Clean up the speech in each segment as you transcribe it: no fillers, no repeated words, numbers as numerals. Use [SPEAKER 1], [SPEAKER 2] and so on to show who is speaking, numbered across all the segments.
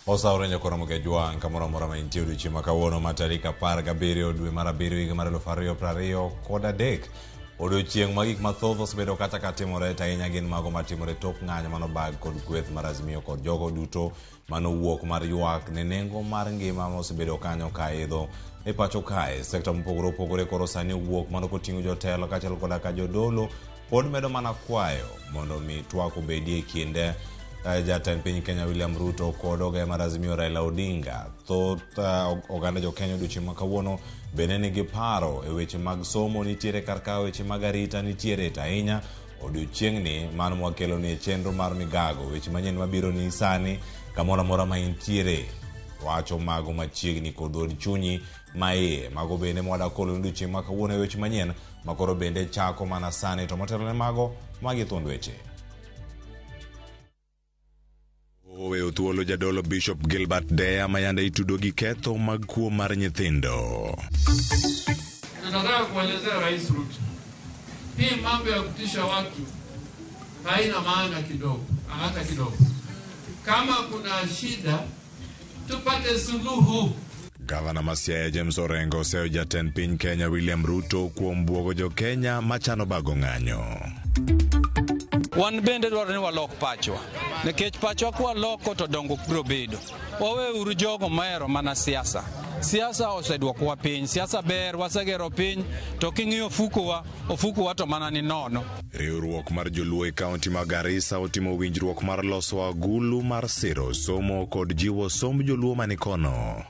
[SPEAKER 1] Osaurenyo Ramogi Juang kamoro mora ma intie odiochieng' ma kawuono ma tarik 17 dwe mar 7 higa mar 2023. Odiochieng' ma gik mathoth osebedo kata ka timore ahinya gin mago matimore tok ng'anyo mano bag kod kweth mar Azimio kod jogo duto mano wuok mar ywak ne nengo mar ngima mosebedo kanyo ka idho e pacho kae. Sekta mopogore opogore koro sani wuok mano koting'o jotelo kaachiel koda ka jodolo pod medo mana kwayo mondo mi twak obedie kinde Jatend piny Kenya William Ruto kod oga mar Azimio Raila Odinga. Thoth oganda jo Kenya odiochieng' ma kawuono bende nigi paro e weche mag somo nitiere karka weche mag arita nitiere ahinya odiochieng'ni mano mwakelo ni chenro mar Migago weche manyien mabiro ni sani kamoro amora ma intiere wacho mago machiegni kod od chunyi maiye mago bende mwada kolo odiochieng' ma kawuono e weche manyien makoro bende chako mana sani to motelo ne mago magi thuond weche. Oweyo thuolo jadolo Bishop Gilbert Deya mayande itudo gi ketho mag kuo mar nyithindo.
[SPEAKER 2] Nataka kuelezea Rais Ruto, hii mambo ya kutisha watu haina maana kidogo, hata kidogo. Kama kuna shida tupate suluhu.
[SPEAKER 1] Gavana Masiaya James Orengo oseo jatend piny Kenya William Ruto kuom buogo jo Kenya machano bago ng'anyo.
[SPEAKER 3] Wan bende dwaro ni walok pachwa. Nikech pachwa kwa loko to dongo biro bedo. Wawe uru jogo mahero mana siasa. Siasa osedwokwa piny, siasa ber wasegero piny to king'iyo ofukowa to mana ni nono.
[SPEAKER 1] Riwruok mar joluo e kaunti ma Garissa otimo winjruok mar loso agulu mar siro somo kod jiwo somb joluo manikono.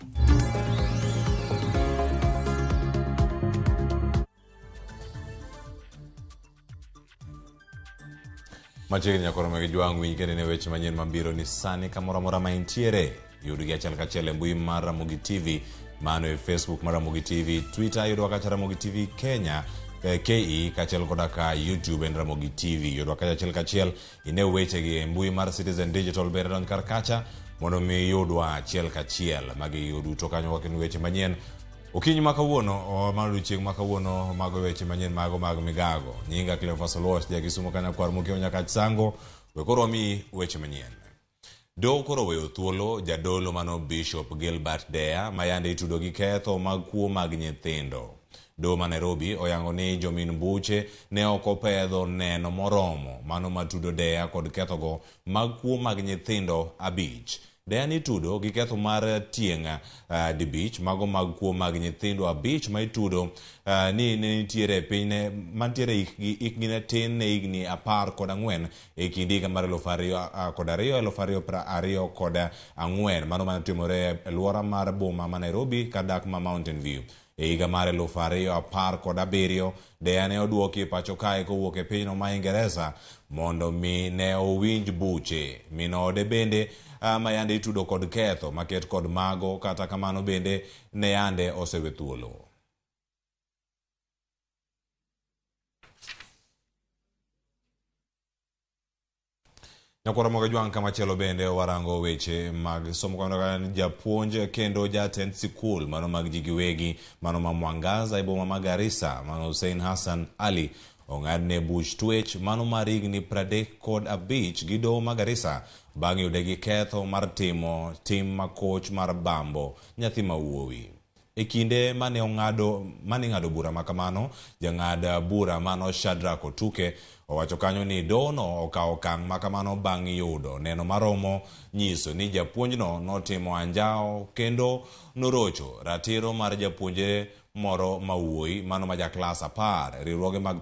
[SPEAKER 1] Machiegni nyakoro Ramogi Juang winj kende ne weche manyien mabiro ni sani kamoro amora ma intiere. Yudgi achiel kachiel e mbui mar Ramogi TV, mano e Facebook mar Ramogi TV, Twitter yudwa kacha Ramogi TV Kenya, KE kachiel koda ka YouTube en Ramogi TV. Yudwa kacha achiel kachiel ine weche gi e mbui mar Citizen Digital bende don kar kacha mondo mi yudwa achiel kachiel magi yudu to kanyo wakin weche manyien. Okinyi ma kawuono mar chieng' ma kawuono mago weche manyien mago mag Migago. Nyinga Cleophas Oloch ja Kisumu kana kwar mokeo nyaka sango we koro mi weche manyien. Do koro weyo thuolo jadolo mano Bishop Gilbert Deya mayande itudo gi ketho mag kuo mag nyithindo. Do ma Nairobi oyango ni jomin buche ne okopedho neno moromo mano matudo Deya kod ketho go mag kuo mag nyithindo abich. Deya ni tudo gi ketho mar tieng' dibich mago mag kuo mag nyithindo abich ma itudo ni nitiere piny mantiere ikgi ne tin ne igni 14 e kinde higa mar 2024 mano matimore e alwora mar boma ma Nairobi kadak ma Mountain View. E higa mar 2017 Deya ne oduoki pacho kae kowuok e pinyno ma Ingereza mondo mi ne owinj buche minode bende mayande itudo kod ketho maket kod mago kata kamano bende ne yande osewe thuolo. Nyakoro Ramogi Juang kamachielo bende warango weche mag somo kama japuonj kendo jatend sikul mano mag ji giwegi mano ma Mwangaza e boma ma Garissa mano Hussein Hassan Ali ong'adne buch twech mano mar higni 35 gi doho ma Garissa bang' yude gi ketho mar timo tim makoch mar bambo nyathi ma wuowi. E kinde mane ng'ado bura makamano, jang'ad bura mano Shadrack Otuke owacho kanyo ni dono okawo okang' makamano bang' yudo neno maromo nyiso ni japuonjno notimo anjao kendo norocho ratiro mar japuonjre moro mawuoyi mano ma jaklas 10. Riwruoge mag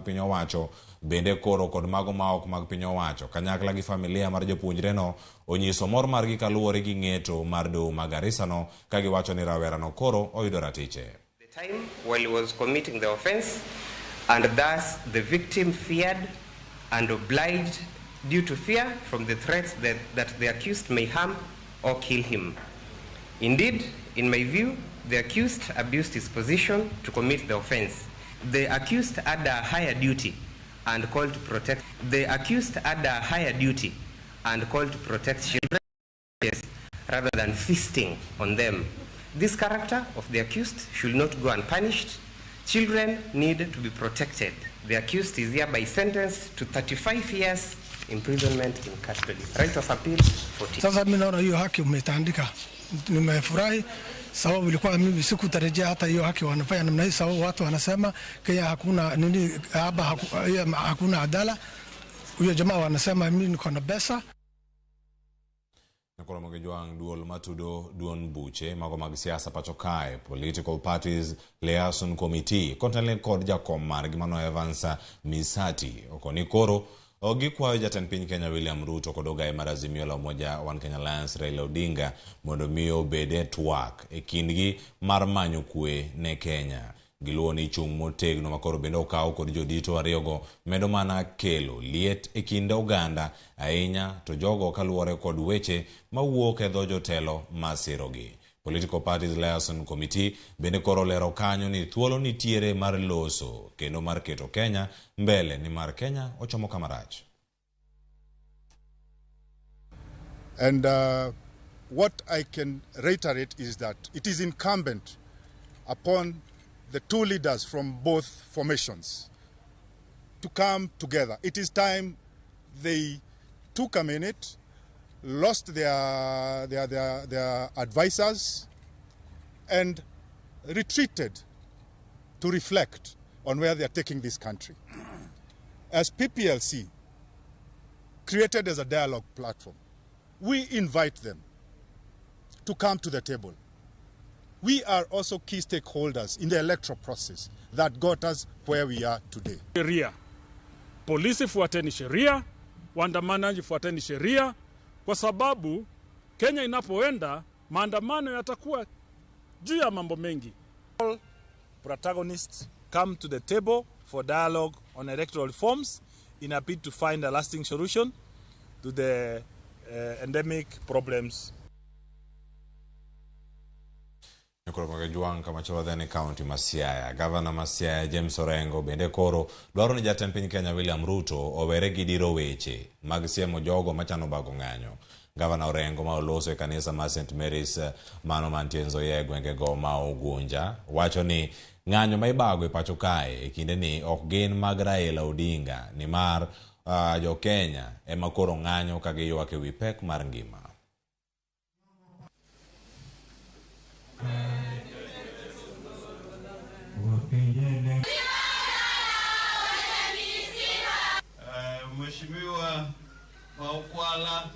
[SPEAKER 1] piny owacho bende koro kod mago maok mag piny owacho kanyakla gi familia mar japuonjre no onyiso mor margi kaluwore gi ng'eto mar doho ma Garissa no ka giwacho ni rawera no koro oyudo ratiche.
[SPEAKER 4] The time while he was committing the offense and thus the victim feared and obliged due to fear from the threats that the accused may harm or kill him. Indeed, in my view, the accused abused his position to commit the offense. The accused had a higher duty and called to protect. The accused had a higher duty and called to protect children rather than feasting on them. This character of the accused should not go unpunished. Children need to be protected. The accused is hereby sentenced to 35 years imprisonment in custody. Right of appeal 14.
[SPEAKER 5] Sasa mimi naona hiyo haki umetandika. Nimefurahi sababu ilikuwa mimi sikutarajia hata hiyo haki wanafanya namna hii, sababu watu wanasema Kenya hakuna nini haba hakuna adala. Huyo jamaa wanasema mimi niko na pesa.
[SPEAKER 1] Nakora magejwang duol matudo duon buche mago mag siasa pacho kae political parties liaison committee kontalen kod jakom mar gimano Evansa Misati okoni koro ogikwayo jatend piny Kenya William Ruto kod ogaye mar Azimio la Umoja One Kenya Alliance Raila Odinga mondo miyo bede twak e kindgi mar manyo kwe ne Kenya. Giluwo ni chung motegno makoro bende okaw kod jodito ariyogo medo mana kelo liet e kind oganda ahinya to jogo kaluwore kod weche mawuok e dho jotelo masirogi. Political Parties Liaison Committee bende koro lero kanyo ni thuolo nitiere mar loso kendo mar keto Kenya mbele ni mar Kenya ochomo kamarach.
[SPEAKER 6] And what I can reiterate is that it is incumbent upon the two leaders from both formations to come together. It is time they took a minute, lost their advisors, and retreated to reflect on where they are taking this country. As PPLC, created as a dialogue platform, we invite them to come to the table. We are also key stakeholders in the electoral process that got us where we are today.
[SPEAKER 7] Sheria. Polisi fuateni sheria, waandamanaji fuateni sheria, kwa sababu Kenya inapoenda maandamano yatakuwa juu ya mambo mengi.
[SPEAKER 8] All protagonists come to the table for dialogue on electoral reforms in a bid to find a lasting solution to the endemic problems.
[SPEAKER 1] Nakora magejwang kama chawadhani county Masiaya. Governor Masiaya James Orengo bende koro dwaro ni jatend piny Kenya William Ruto owere gi diro weche mag siemo jogo machano bago ng'anyo. Governor Orengo ma oloso e kanisa ma St. Mary's mano mantie Nzoia e gwengego ma Ugunja wacho ni ng'anyo ma ibago e pacho kae e kinde ni ok gin mag Raila Odinga ni mar jo Kenya ema koro ng'anyo ka giywak e wi pek mar ngima.
[SPEAKER 2] Mheshimiwa Maukwala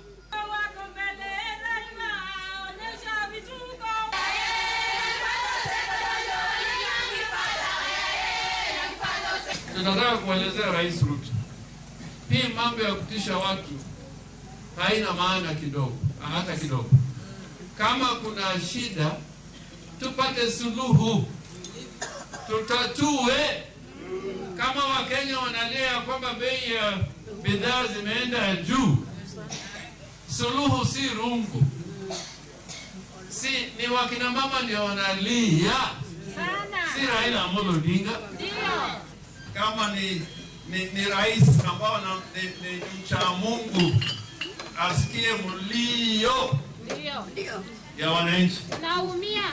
[SPEAKER 2] tunataka kuelezea Rais Ruto, hii mambo ya kutisha watu haina maana kidogo, hata kidogo. Kama kuna shida tupate suluhu, tutatue. Kama Wakenya wanalia kwamba bei ya bidhaa zimeenda juu, suluhu si rungu, si ni wakina mama ndio wanalia, si Raila Amolo Odinga. Kama ni rais ambao ni mcha Mungu, asikie mlio ya wananchi.
[SPEAKER 9] Naumia.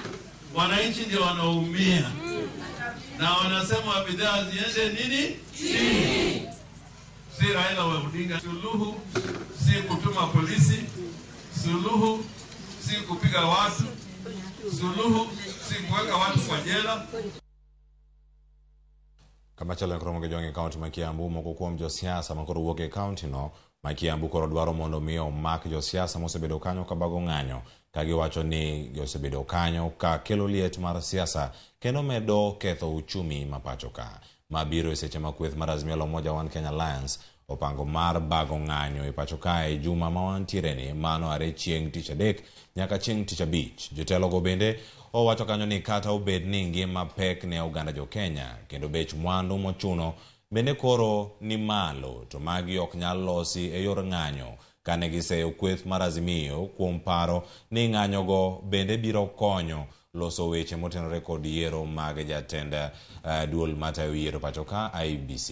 [SPEAKER 2] Wananchi ndio wanaumia. Na wanasema bidhaa ziende nini? Chini. Si Raila Odinga. Suluhu si kutuma polisi, suluhu si kupiga watu, suluhu si kuweka watu kwa jela.
[SPEAKER 1] Kama chalo nkoro magejwang county ma Kiambu moko kuom josiasa makoro wuok e county no ma Kiambu koro dwaro mondo miyo mak josiasa mosebedo kanyo ka bago ng'anyo ka giwacho ni josebedo kanyo ka kelo liet mar siasa kendo medo ketho uchumi ma pacho ka. Mabiro e seche ma kweth mar Azimio la Umoja One Kenya Alliance opango mar bago ng'anyo e pacho ka e juma ma wantiere ni mano are chieng' tich adek nyaka chieng' tich abich. Jotelo go bende owacho kanyo ni kata obed ni ngima pek ne oganda jo Kenya kendo bech mwandu mochuno bende koro ni malo to magi ok nyal losi e yor ng'anyo kane giseyo kweth mar Azimio kuom paro ni ng'anyo go bende biro konyo loso weche motenore kod yiero mag jatend duol matayo yiero pacho ka IBC.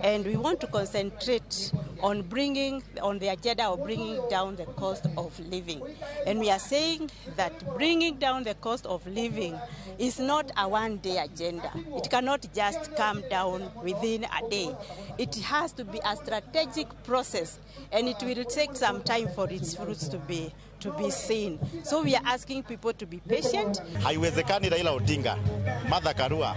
[SPEAKER 10] And we want to concentrate
[SPEAKER 9] on the agenda of bringing down the cost of living. And we are saying that bringing down the cost of living is not a one-day agenda. It cannot just come down within a day. It has to be a strategic process, and it will take some time for its fruits to be seen. So we are asking people to be patient.
[SPEAKER 10] Haiwezekani Raila Odinga, Martha Karua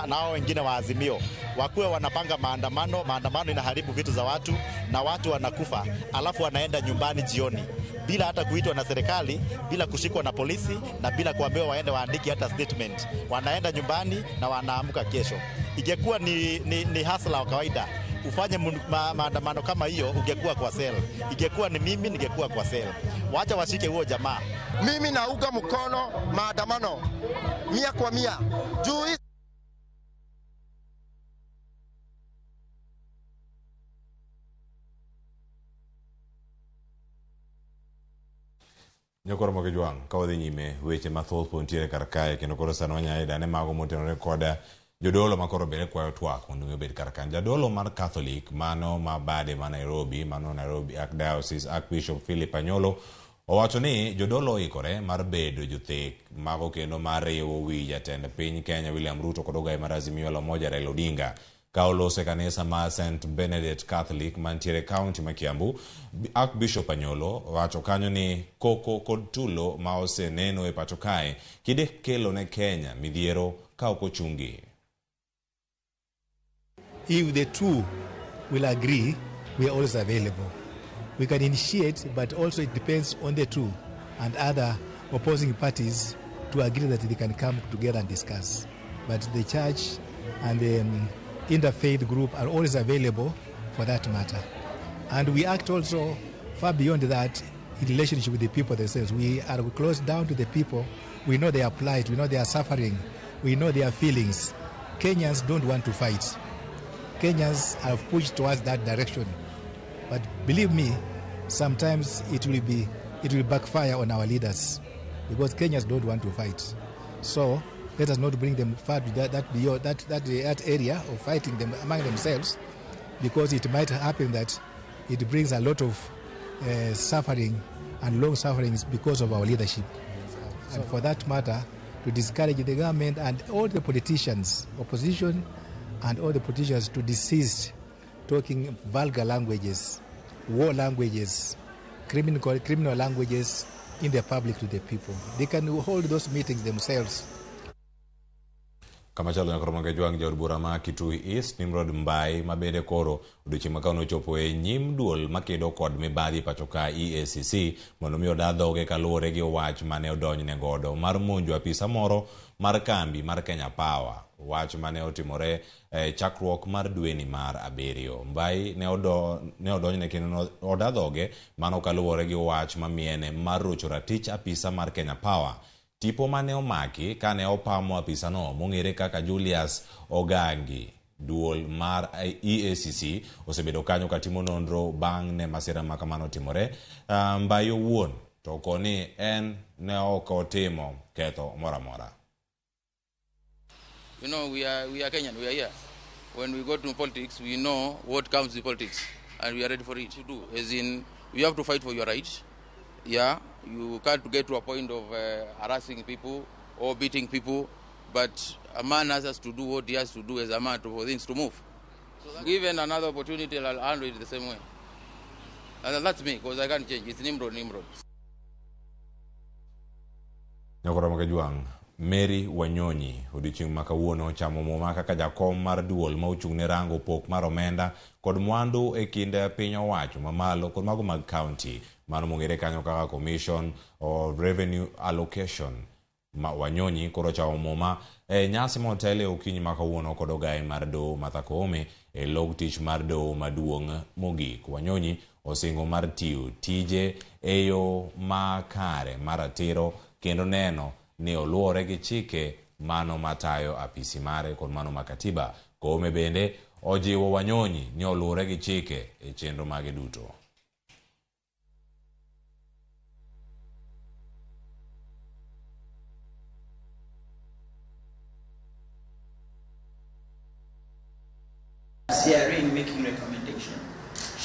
[SPEAKER 10] na wengine wa Azimio wakuwe wanapanga maandamano inaharibu vitu za watu na watu wanakufa, alafu wanaenda nyumbani jioni bila hata kuitwa na serikali, bila kushikwa na polisi na bila kuambiwa waende waandike hata statement. Wanaenda nyumbani na wanaamka kesho. Ingekuwa ni hasla wa kawaida, ufanye maandamano kama hiyo, ungekuwa kwa sel. Ingekuwa ni mimi, ningekuwa kwa sel. Wacha washike huo jamaa.
[SPEAKER 11] Mimi naunga mkono maandamano 100%. Juu
[SPEAKER 1] Nyokoro moke juang kawdhi nyime weche mathoth pontiere kar kae kendo koro sano nya ida ne mago motenore koda jodolo makoro bene kwayo twak mondo obed kar kan jadolo mar Catholic mano mabade ma Nairobi Archdiocese Archbishop Philip Anyolo owacho ni jodolo oikore mar bedo jothek mago kendo mar riwo wi jatend piny Kenya William Ruto kod ogai mar Azimio la Umoja Raila Odinga ka olose kanisa ma St Benedict Catholic mantiere kaunti ma Kiambu. Archbishop Anyolo wacho kanyo ni koko kod tulo ma oseneno e pacho kae kide kelo ne Kenya midhiero ka ok ochungi.
[SPEAKER 12] If the two will agree, we are always available. We can initiate, but also it depends on the two and other opposing parties to agree that they can come together and discuss. But the church and the interfaith group are always available for that matter. And we act also far beyond that in relationship with the people themselves. We are close down to the people. We know their plight, we know their suffering, we know their feelings. Kenyans don't want to fight. Kenyans have pushed towards that direction. But believe me, sometimes it will backfire on our leaders because Kenyans don't want to fight. So let us not bring them far to that area of fighting them among themselves, because it might happen that it brings a lot of suffering and long sufferings because of our leadership. And for that matter, to discourage the government and all the politicians, opposition and all the politicians to desist talking vulgar languages, war languages, criminal languages in the public to the people. They can hold those meetings themselves.
[SPEAKER 1] Kama chalo nyakoro mange juang jaod bura ma Kitui East Nimrod Mbai mabede koro odiochieng' makano chopo e nyim duol makedo kod mibadhi pacho ka EACC mondo mi oda dhoge kaluwore gi wach mane odonjne godo mar monjo apisa moro mar kambi mar Kenya Power. Wach mane otimore chakruok mar dweni mar 7. Mbai ne odonjne kendo oda dhoge mano kaluwore gi wach mamiene mar rocho ratich apisa mar Kenya Power. Tipo mane omaki kane opamo apisa no mong'ere kaka Julius Ogangi. Duol mar EACC osebedo kanyo katimo nonro bang' ne masira makamano timore. Mbai owuon to koni en ne ok otimo ketho moramora.
[SPEAKER 13] You know, we are Kenyan, we are here. When we go to politics, we know what comes with politics, and we are ready for it to do. As in, you have to fight for your rights. Yeah, you can't get to a point of harassing people or beating people, but a man has to do what he has to do as a man for things to move. So given another opportunity, I'll handle it the same way. And that's me, because I can't change. It's Nimrod.
[SPEAKER 1] Nyakoro moke juang Mary Wanyonyi odiochieng' makawuono chamo muma kaka jakom mar duol ma ochung'ne rango pok mar omenda kod mwandu e kind piny owacho mamalo kod mago mag county mano mong'ere kanyo kaka Commission of Revenue Allocation. Wanyonyi koro chamo muma nyasi motele okinyi makawuono kod ogai mar doho Martha Koome e log tich mar doho maduong' mogik. Wanyonyi osingo mar tiyo tije e yo makare mar ratiro kendo neno ni oluore gi chike mano matayo apisi mare kod mano makatiba. Koome bende ojiwo Wanyonyi ni oluore gi chike e chenro mage duto.
[SPEAKER 14] CRA in making recommendation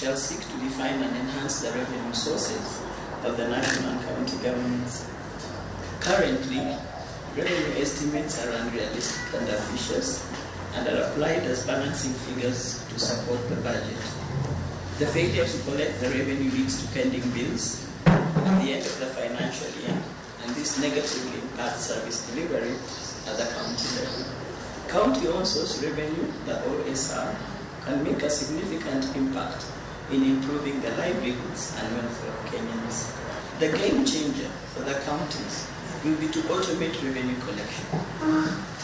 [SPEAKER 14] shall seek to define and enhance the revenue sources of the national and county governments. Currently, revenue estimates are unrealistic and ambitious and are applied as balancing figures to support the budget. The failure to collect the revenue leads to pending bills at the end of the financial year, and this negatively impacts service delivery at the county level. County-owned source revenue, the OSR, can make a significant impact in improving the livelihoods and welfare of Kenyans. The game changer for the counties will be to automate revenue collection.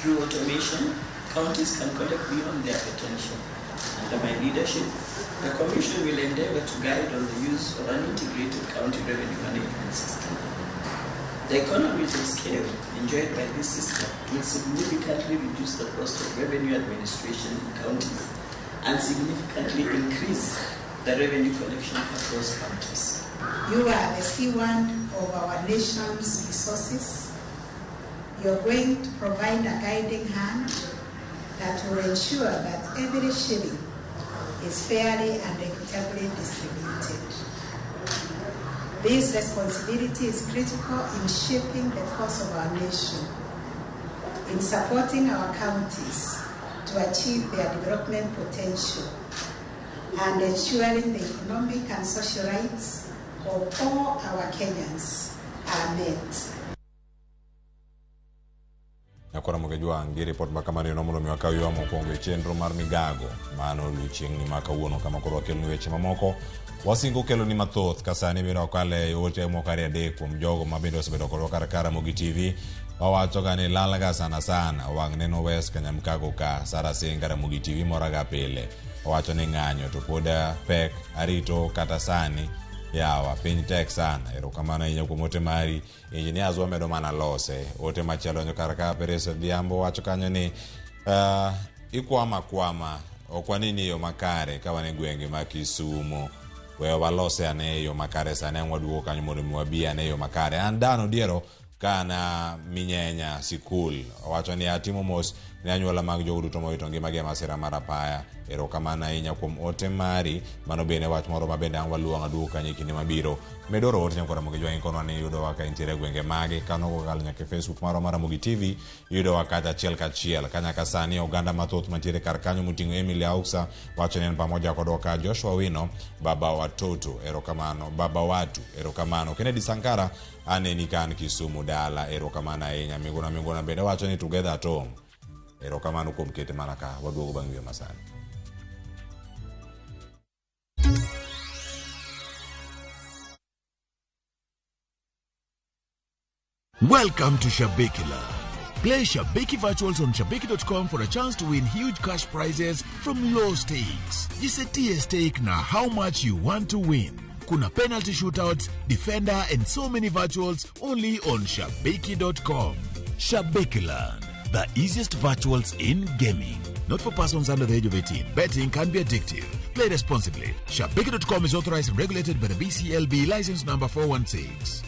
[SPEAKER 14] Through automation, counties can collect beyond their potential. Under my leadership, the Commission will endeavor to guide on the use of an integrated county revenue management system. The economies of scale enjoyed by this system will significantly reduce the cost of revenue administration in counties and significantly increase the revenue collection across counties.
[SPEAKER 15] You are the steward of our nation's resources. You are going to provide a guiding hand that will ensure that every shilling is fairly and equitably distributed. This responsibility is critical in shaping the course of our nation, in supporting our counties to achieve their development potential, and ensuring the economic and social rights of all our Kenyans are met.
[SPEAKER 1] Nakora mugejwa ngi report makamani no muno miwaka yo mokongo chenro mar Migago mano luching ni maka uono kama korwa kelo ni weche mamoko wasingo kelo ni mathoth kasani biro kale ote mokare ade kuom jogo mabedo osebedo korwa kar Ramogi TV wawacho gani lalaga sana wang neno wes kanyamkago ka Sara Singa Ramogi TV moraga pile wawacho ni ng'anyo to poda pek arito kata sani yawa piny tek sana erokamano inya kuomote mari engineers wamedo mana lose ote machielo nyokara ka Peresa Diambo wacho kanyo ni ikwama okwanini yo makare kawane gwenge ma Kisumu we walose ane yo makare sana ngwaduo kanyo mondo mwabia ane yo makare andano diero kana minyenya sikul wacho ni atimo mos ne anyuola mag jogudu to moito ngimagi masira marapaya erokamano ahinya kuom ote mari mano bende wach moro mabende an waluonga duoka nyikini mabiro medoro ote nyakora Ramogi jwa inkono ni yudo waka intiere gwenge magi kano kokalo nyaka Facebook maro mar Ramogi TV yudo waka achiel kachiel kanyaka sani oganda mathoth mantiere kar kanyo mutingo Emily Auksa wacho ni pamoja kodoka Joshua Wino baba watoto erokamano baba watu erokamano Kennedy Sankara ane nikan Kisumu dala erokamano ahinya mingona bende wacho ni together at home erokamano kuom kete manaka waduogo bang' wiyo masani.
[SPEAKER 16] Welcome to Shabekila. Play Shabeki Virtuals on Shabeki.com for a chance to win huge cash prizes from low stakes. Jisetie stake na how much you want to win. Kuna penalty shootouts, defender and so many virtuals only on Shabeki.com. Shabekiland, the easiest virtuals in gaming. Not for persons under the age of 18. Betting can be addictive. Play responsibly. Shabeki.com is authorized and regulated by the BCLB license number 416.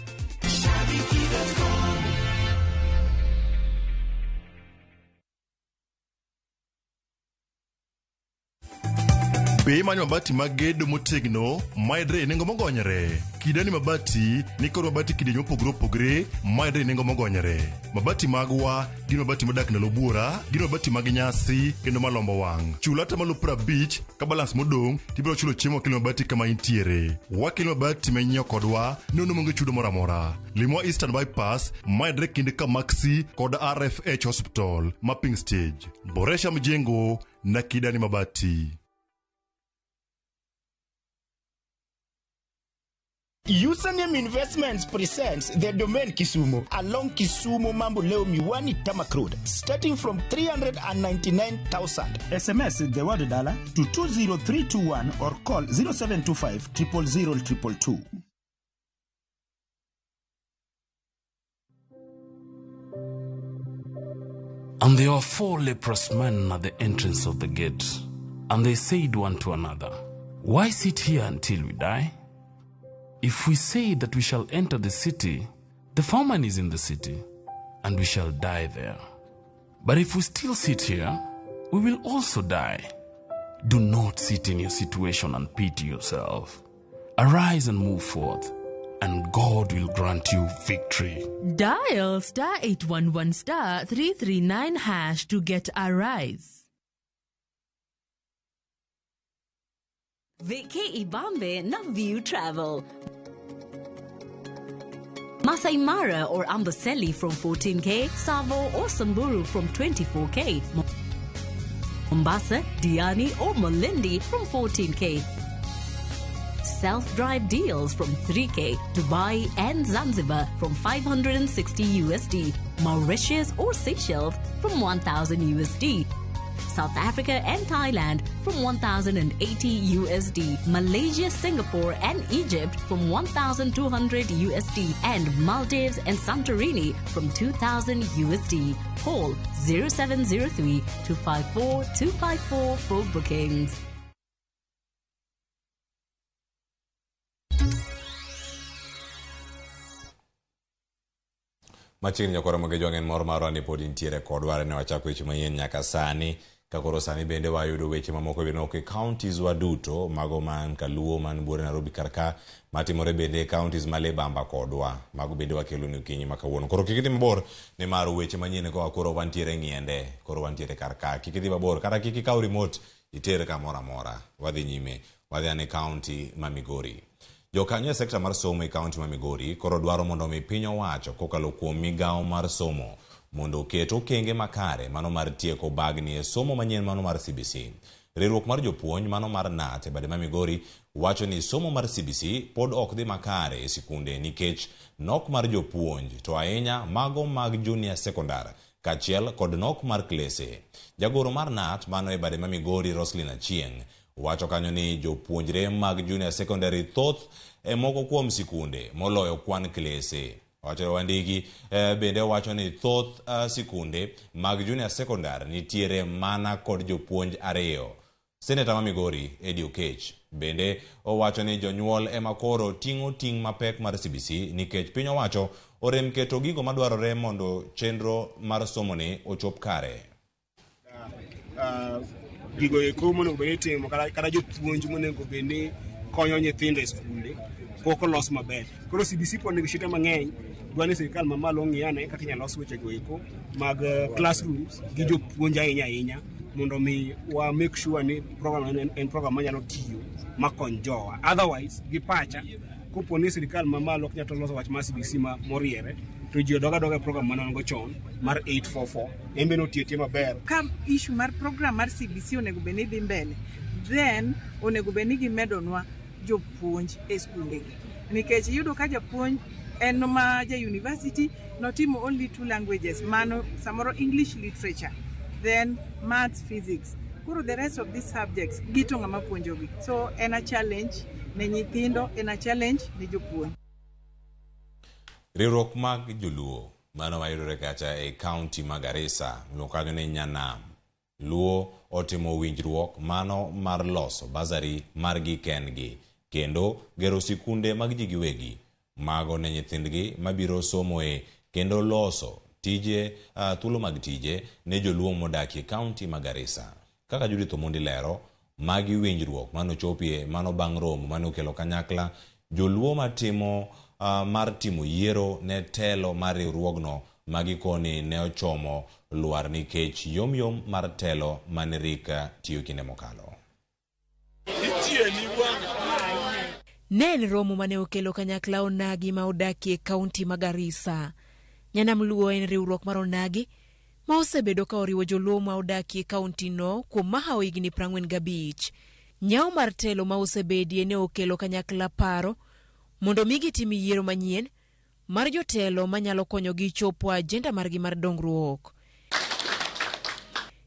[SPEAKER 17] Be manyo mabati magedo motegno maidre nengo mogonyore. Kidani mabati nikoro mabati kidenyo mopogore maidre nengo mogonyore. Mabati magwa gin mabati modak ndalo buora, gin mabati mag nyasi kendo malombo wang'. Chulata malo 50 ka balance modong tibiro chulo chiemo kilo mabati kama intiere. Wakilo mabati menyo kodwa nono monge chudo moramora. Limo Eastern Bypass maidre kinde ka Maxi kod RFH Hospital mapping stage. Boresha mjengo na Kidani mabati.
[SPEAKER 18] Username Investments presents the domain Kisumu along Kisumu Mambo Leo Miwani Tamak Road, starting from 399,000.
[SPEAKER 19] SMS the word dollar to 20321 or call 0725 000 222.
[SPEAKER 20] And there were 4 leprous men at the entrance of the gate, and they said one to another, "Why sit here until we die? If we say that we shall enter the city, the famine is in the city, and we shall die there. But if we still sit here, we will also die. Do not sit in your situation and pity yourself. Arise and move forth, and God will grant you victory.
[SPEAKER 21] Dial *811 *339# to get Arise.
[SPEAKER 22] Weche Ibambe na View Travel. Masai Mara or Amboseli from 14K, Savo or Samburu from 24K, Mombasa, Diani or Malindi from 14K. Self-drive deals from 3K, Dubai and Zanzibar from $560, Mauritius or Seychelles from $1,000, South Africa and Thailand from $1,080, Malaysia, Singapore and Egypt from $1,200, and Maldives and Santorini from $2,000. Call 0703-254-254 for bookings.
[SPEAKER 1] Machiegni nyakoro mage jwang'en mor marwa ni pod intiere kodwa ne wachako weche manyien nyaka sani. Kakoro sani bende wayudo weche mamoko bende ok counties waduto mago man Kaluo, man Buore, Nairobi karka, matimore bende counties male bamba kodwa. Mago bende wakelo ni okinyi makawuono. Koro kik idhi mabor ni mar weche manyien ko koro wantiere ng'iende, koro wantiere karka. Kik idhi mabor kata kik ikaw remote itere kamoro amora. Wadhi nyime. Wadhi ane county ma Migori. Jokanyo e sekta mar somo e kaunti ma Migori koro dwaro mondo mi piny owacho kokalo kuom migawo mar somo mondo oket okenge makare mano mar tieko bagni e somo manyien mano mar CBC. Riwruok mar jopuonj mano mar NAT e bade ma Migori wacho ni somo mar CBC pod ok dhi makare e sikunde nikech nok mar jopuonj to ahinya mago mag junior secondary kachiel kod nok mar klese. Jagoro mar NAT mano e bade ma Migori Roslyn Achieng' wacho kanyo ni jopuonjre mag junior secondary thoth e moko kuom sikunde moloyo kwan klese. Wacho wandigi bende wacho ni thoth sikunde mag junior secondary nitiere mana kod jopuonj ariyo. Senator ma Migori Eddie Okech bende owacho ni jonyuol ema koro ting'o ting' mapek mar CBC nikech piny owacho orem keto gigo madwarore mondo chenro mar somo ni ochop kare.
[SPEAKER 23] Gigo eko monego bed ni itimo kata jopuonj monego bed ni konyo nyithindo e skunde pok olos maber. Koro CBC pod nigi shida mang'eny, dwa ni sirikal mamalo ng'iyane kaka inyalo los wechego eko mag classrooms gi jopuonj ahinya mondo mi wa make sure ni program en program manyalo tiyo makony jowa. Otherwise gi pacha kopo ni sirikal mamalo ok nyalo loso wach mar CBC moriere to ji doga program manongo chon mar 844 embe no tie maber.
[SPEAKER 24] Kam issue mar program mar CBC onego bed ni dhi mbele, then onego bed ni gimedonwa jopuonj e skunde gi, nikech yudo ka japuonj en ma ja university notimo only 2 languages, mano samoro English literature, then maths, physics. Kuro the rest of these subjects gito ng'ama puonjogi. So en a challenge ne nyithindo, en a challenge ne jopuonj.
[SPEAKER 1] Riwruok mag joluo mano mayudore kacha e kaunti ma Garissa miluongo ni Nyanam Luo otimo winjruok mano mar loso basari margi kendgi kendo gero sikunde mag ji giwegi mago ne nyithindgi mabiro somoe kendo loso tije thuolo mag tije ne joluo modak e kaunti ma Garissa. Kaka Judith Omondi lero, magi winjruok mano chopie mano bang' romo mano okelo kanyakla joluo matimo mar timo yiero ne telo mar riwruogno magikoni ne ochomo luar nikech yomyom mar telo manirika tiyo kinde mokalo.
[SPEAKER 21] Ne en romo mane okelo kanyakla onagi ma odakie kaunti ma Garissa. Nyanam Luo en riwruok mar onagi ma osebedo ka oriwo joluo ma odakie kaunti no kuom mahaw higni 45. Nyao mar telo ma osebedie ne okelo kanyakla paro mondo migi timi yiero manyien mar jotelo manyalo konyogi chopo ajenda margi mar dongruok.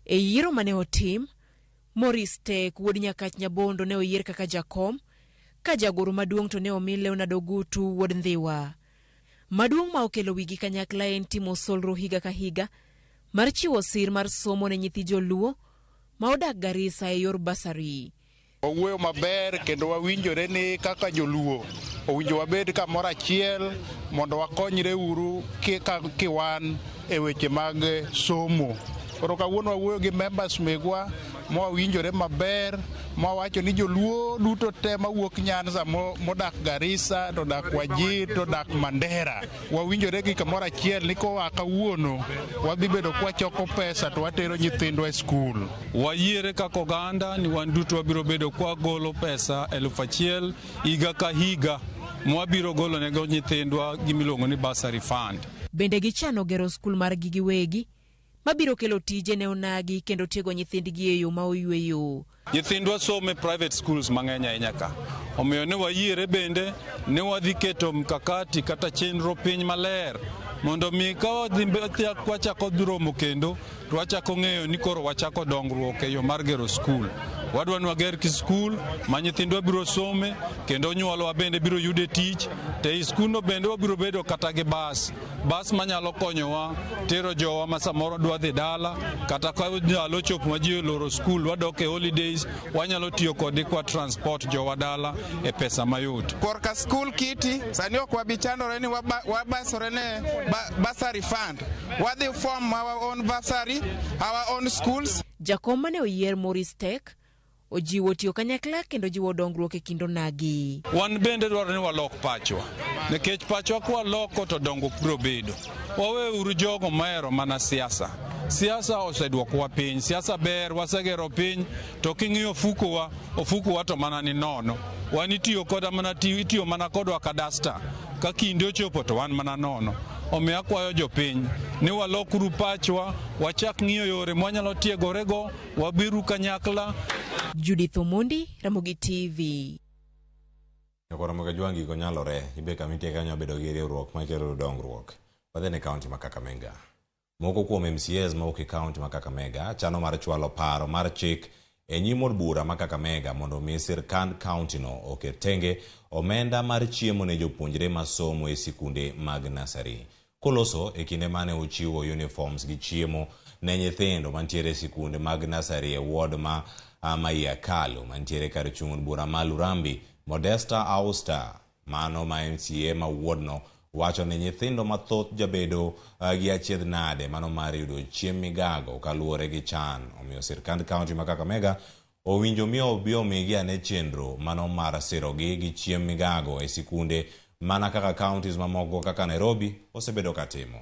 [SPEAKER 21] E yiero mane otim, Morris Tek wuod Nyakach Nyabondo ne oyier kaka jakom, ka jagoro maduong' to ne omi Leonard Ogutu wuod Ndhiwa. Maduong' ma okelo wigi kanyakla en timo solro higa ka higa mar chiwo sir mar somo ne nyithi joluo ma odak Garissa e yor basari.
[SPEAKER 25] Owuoyo maber kendo wawinjore ni kaka joluo owinjo wabed kamoro achiel mondo wakonyre uru kiwan e weche mag somo. Koro kawuono wawuoyo gi members megwa mawinjore maber, mawacho ni joluo duto te mawuok Nyanza modak Garissa, to dak Wajir, to dak Mandera. Wawinjore gi kamoro achiel ni koa kawuono wadhi bedo kwachoko pesa to watero nyithindwa e skul.
[SPEAKER 3] Wayiere kaka oganda ni wan duto wabiro bedo kwa golo pesa 1,000 higa ka higa mwabiro golo nego nyithindwa gimiluongo ni bursary fund.
[SPEAKER 21] Bende gichano gero skul mar gi giwegi mabiro kelo tije ne onagi kendo tiego nyithindgi e yo ma oyweyo.
[SPEAKER 3] Nyithindwa some private schools mang'eny ahinya ka. Omiyo ne wayiere bende ne wadhi keto mkakati kata chenro piny maler mondo mi ka wachako romo kendo to wachako ng'eyo ni koro wachako dongruok e yo mar gero skul. Wadwa ni wager ki skul ma nyithindwa biro some kendo nyuolwa bende biro yude tich, te i skulno bende wabiro bedo kata gi bas manyalo konyowa tero jowa ma samoro dwa dhi dala, kata ka nyalo chopo ma ji oloro skul wadok e holidays wanyalo tiyo kode kwa transport jowa dala e pesa mayot.
[SPEAKER 25] Korka skul kiti sani ok wabichandore ni wabasore ne bursary fund. Wadhi form our own bursary, our own schools.
[SPEAKER 21] Jakom mane oyier Maurice Tek ojiwo tiyo kanyakla kendo jiwo dongruok e kindo nagi.
[SPEAKER 3] Wan bende dwaro ni walok pachwa, nikech pachwa kwa loko to dongruok biro bedo. Wawe uru jogo mahero mana siasa. Siasa oseduokowa piny, siasa ber, wasegero piny, to king'iyo ofukowa to mana ni nono. Wan itiyo mana kodwa kadasta, ka kinde ochopo to wan mana nono. Omiyo akwayo jopiny ni walokuru pachwa, wachak ng'iyo yore mwanyalo tiegorego, wabiru kanyakla.
[SPEAKER 21] Judith Omondi, Ramogi TV.
[SPEAKER 1] Ramogi jwangi ko nyalore ibe kamiti kanyo bedo gi riwruok ma kelo dongruok. Wadhi ne kaunti ma Kakamega. Moko kuom MCAs ma ok kaunti ma Kakamega chano mar chwalo paro mar chik e nyim od bura ma Kakamega mondo mi sirkand kaunti no oketenge omenda mar chiemo ne jopuonjre masomo e sikunde mag nasari. Koloso e kinde mane ochiwo uniforms gi chiemo ne nyithindo mantiere e sikunde mag nasari e ward ma Migago mantiere kar chung' bura ma Lurambi. Modesta Auster, mano ma MCA ma wardno, wacho ni nyithindo mathoth jabedo gi achiedh nade mano mar yudo chiemo Migago kaluwore gi chan. Omiyo sirkand kaunti ma Kakamega owinjo miyo migi ane chenro mano mar sirogi gi chiemo Migago e sikunde mana kaka counties mamoko kaka Nairobi osebedo katimo.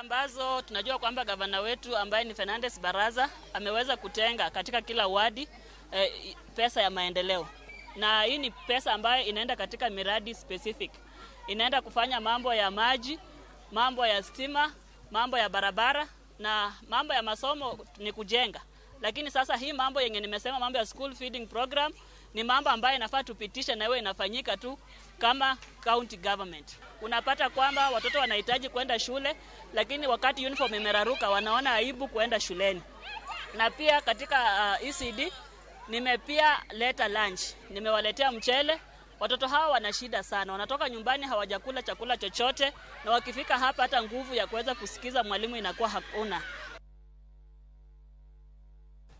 [SPEAKER 4] Ambazo tunajua kwamba gavana wetu ambaye ni Fernandes Baraza ameweza kutenga katika kila wadi pesa ya maendeleo. Na hii ni pesa ambayo inaenda katika miradi specific. Inaenda kufanya mambo ya maji, mambo ya stima, mambo ya barabara na mambo ya masomo ni kujenga. Lakini sasa hii mambo yenye nimesema mambo ya school feeding program ni mambo ambayo inafaa tupitisha na iwe inafanyika tu kama county government. Unapata kwamba watoto wanahitaji kwenda shule lakini wakati uniform imeraruka wanaona aibu kwenda shuleni. Na pia katika ECD nimepia leta lunch. Nimewaletea mchele. Watoto hawa wana shida sana. Wanatoka nyumbani hawajakula chakula chochote na wakifika hapa hata nguvu ya kuweza kusikiza mwalimu inakuwa hakuna.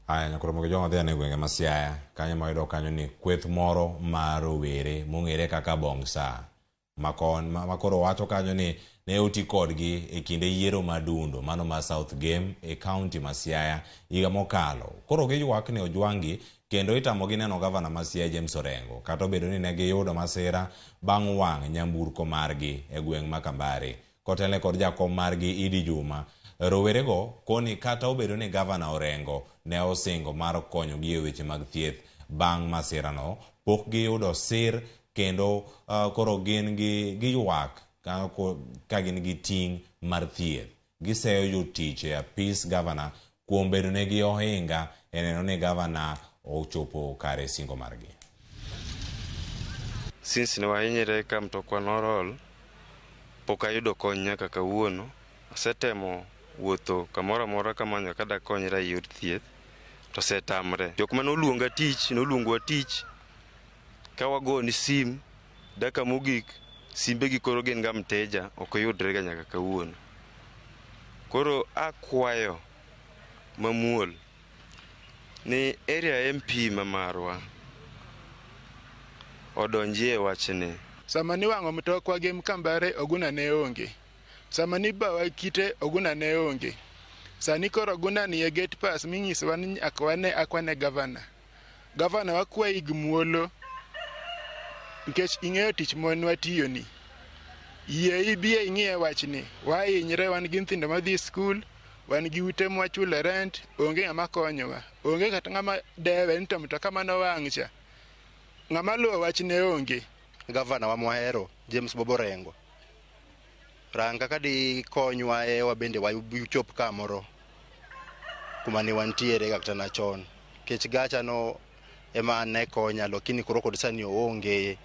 [SPEAKER 1] Aya nyakoro mogo jongo dhia ne gwenge Masiaya kanyo mayudo kanyo ni kweth moro mar rowere mong'ere kaka Bongsa makoro wacho kanyo ni ne oti kodgi e kinde yiero madundo mano ma South Game e county Masiaya higa mokalo. Koro giywak ne ojwangi kendo itamogi neno gavana Masiaya James Orengo kata obedo ni ne giyudo masira bang' wang' nyamburko margi e gweng' ma Kambare kotele kod jakom margi Idi Juma. Rowerego koni kata obedo ni gavana Orengo ne osingo mar konyo gi e weche mag thieth bang' masirano pok giyudo sir kendo koro gin gi ywak ka gin gi ting' mar thieth. Giseyo jotich e apis gavana kuom bedo ne gi ohinga e neno ni gavana ochopo kare singo margi.
[SPEAKER 5] Since ne wahinyre ka mtokwa norol pok ayudo kony nyaka kawuono. Asetemo wuotho kamoro amora kamanyo kada konyra e yor thieth to setamre. Jok ma noluongwa tich ka wagoni sim daka mogik simbe gi koro gin ga mteja ok yudre ga nyaka kawuono. Koro akwayo mamuol ni area MP mamarwa odonjie wachne.
[SPEAKER 6] Sama ni wang'o mtokwa gi Mkambare Oguna ne onge. Sama ni bawa Kite Oguna ne onge.
[SPEAKER 2] Sani koro gunda ni e gate pass minyisowa ni akwane gavana. Gavana wakwayi gmuolo nikech ing'eyo tich mon watiyo ni. Yie ibie ing'iye wachni. Wahinyre wan gi nyithindo madhi skul, wan gi ute mwachule rent, onge ng'ama konyowa. Onge kata ng'ama dewe ni to mtoka mano wang' cha. Ng'ama luwo wachne onge.
[SPEAKER 10] Gavana wa Mwahero, James Boborengo. Ranga kadi konywa wabende wachop kamoro kuma ne wantiere kata na chon. Kech gacha no ema ne konya lakini koro kod sani onge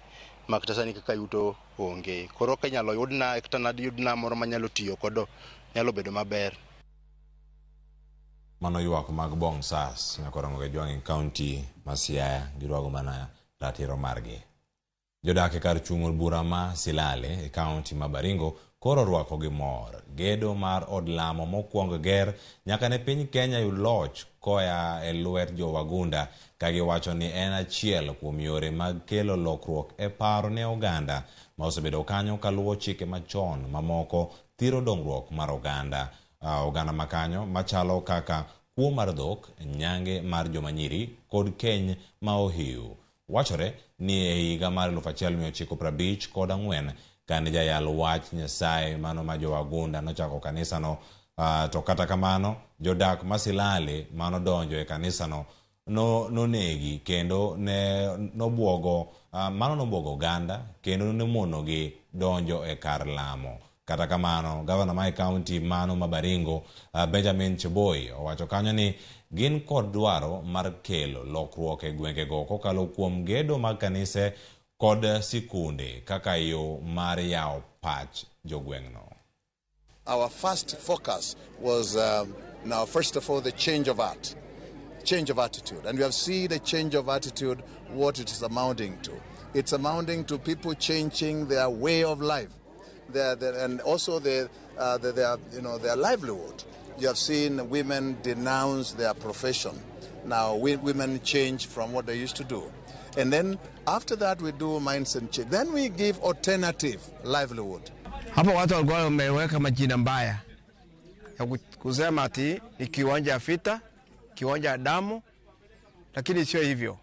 [SPEAKER 10] makata sani kaka yuto onge. Koro kenyalo yudna kata na yudna moro manyalo tiyo kodo nyalo bedo maber.
[SPEAKER 1] Mano ywak mag bong sas na Ramogi Jwang County ma Siaya girwago mana ratiro margi. Jodak e kar chung' bura ma Silale e county ma Baringo koro rwako gi mor. Gedo mar od lamo mokwongo ger nyaka ne piny Kenya yud loch koya e lwet jo wagunda ka giwacho ni en achiel kuom yore mag kelo lokruok e paro ne oganda ma osebedo kanyo kaluwo chike machon mamoko thiro dongruok mar oganda. Oganda makanyo machalo kaka kuo mar dhok, nyange mar jomanyiri kod keny ma ohiu. Wachore ni e higa mar 1954 kane jayal wach Nyasaye mano ma jo wagunda nochako kanisano, to kata kamano jodak Masilale mano donjo e kanisano nonegi kendo ne nobwogo oganda kendo ne monogi donjo e kar lamo. Kata kamano gavana mai county mano ma Baringo, Benjamin Cheboy, owacho kanyo ni gin kod dwaro mar kelo lokruok e gwengego kokalo kuom gedo mag kanise kod sikunde kaka yo mar yawo pach jogweng'no.
[SPEAKER 6] Our first focus was now first of all the change of attitude, and we have seen the change of attitude what it is amounting to. It's amounting to people changing their way of life, and also their livelihood. You have seen women denounce their profession. Now women change from what they used to do. And then after that we do mindset change. Then we give alternative livelihood.
[SPEAKER 7] Hapo watu walikuwa wameweka majina mbaya ya kusema ati ni kiwanja vita, kiwanja damu, lakini sio hivyo.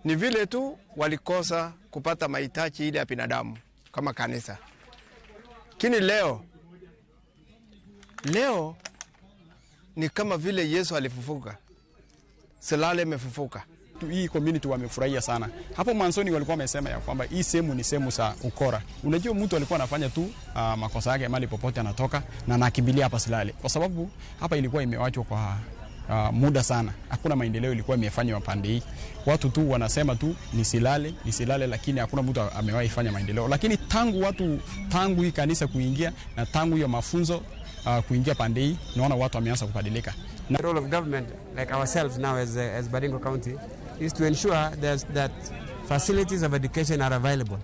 [SPEAKER 7] Ni vile tu walikosa kupata mahitaji ile ya binadamu kama kanisa. Lakini leo ni kama vile Yesu alifufuka. Silale imefufuka.
[SPEAKER 23] Hii community wamefurahia sana. Hapo mwanzoni walikuwa wamesema ya kwamba hii sehemu ni sehemu za ukora. Unajua mtu alikuwa anafanya tu makosa yake mali popote anatoka na anakimbilia hapa Silale. Kwa sababu hapa ilikuwa imewachwa kwa muda sana. Hakuna maendeleo ilikuwa imefanywa pande hii. Watu tu wanasema tu ni Silale lakini hakuna mtu amewahi fanya maendeleo. Lakini tangu hii kanisa kuingia na tangu hiyo mafunzo kuingia pande hii naona watu wameanza kubadilika.
[SPEAKER 8] The role of government like ourselves now as Baringo County is to ensure that facilities of education are available.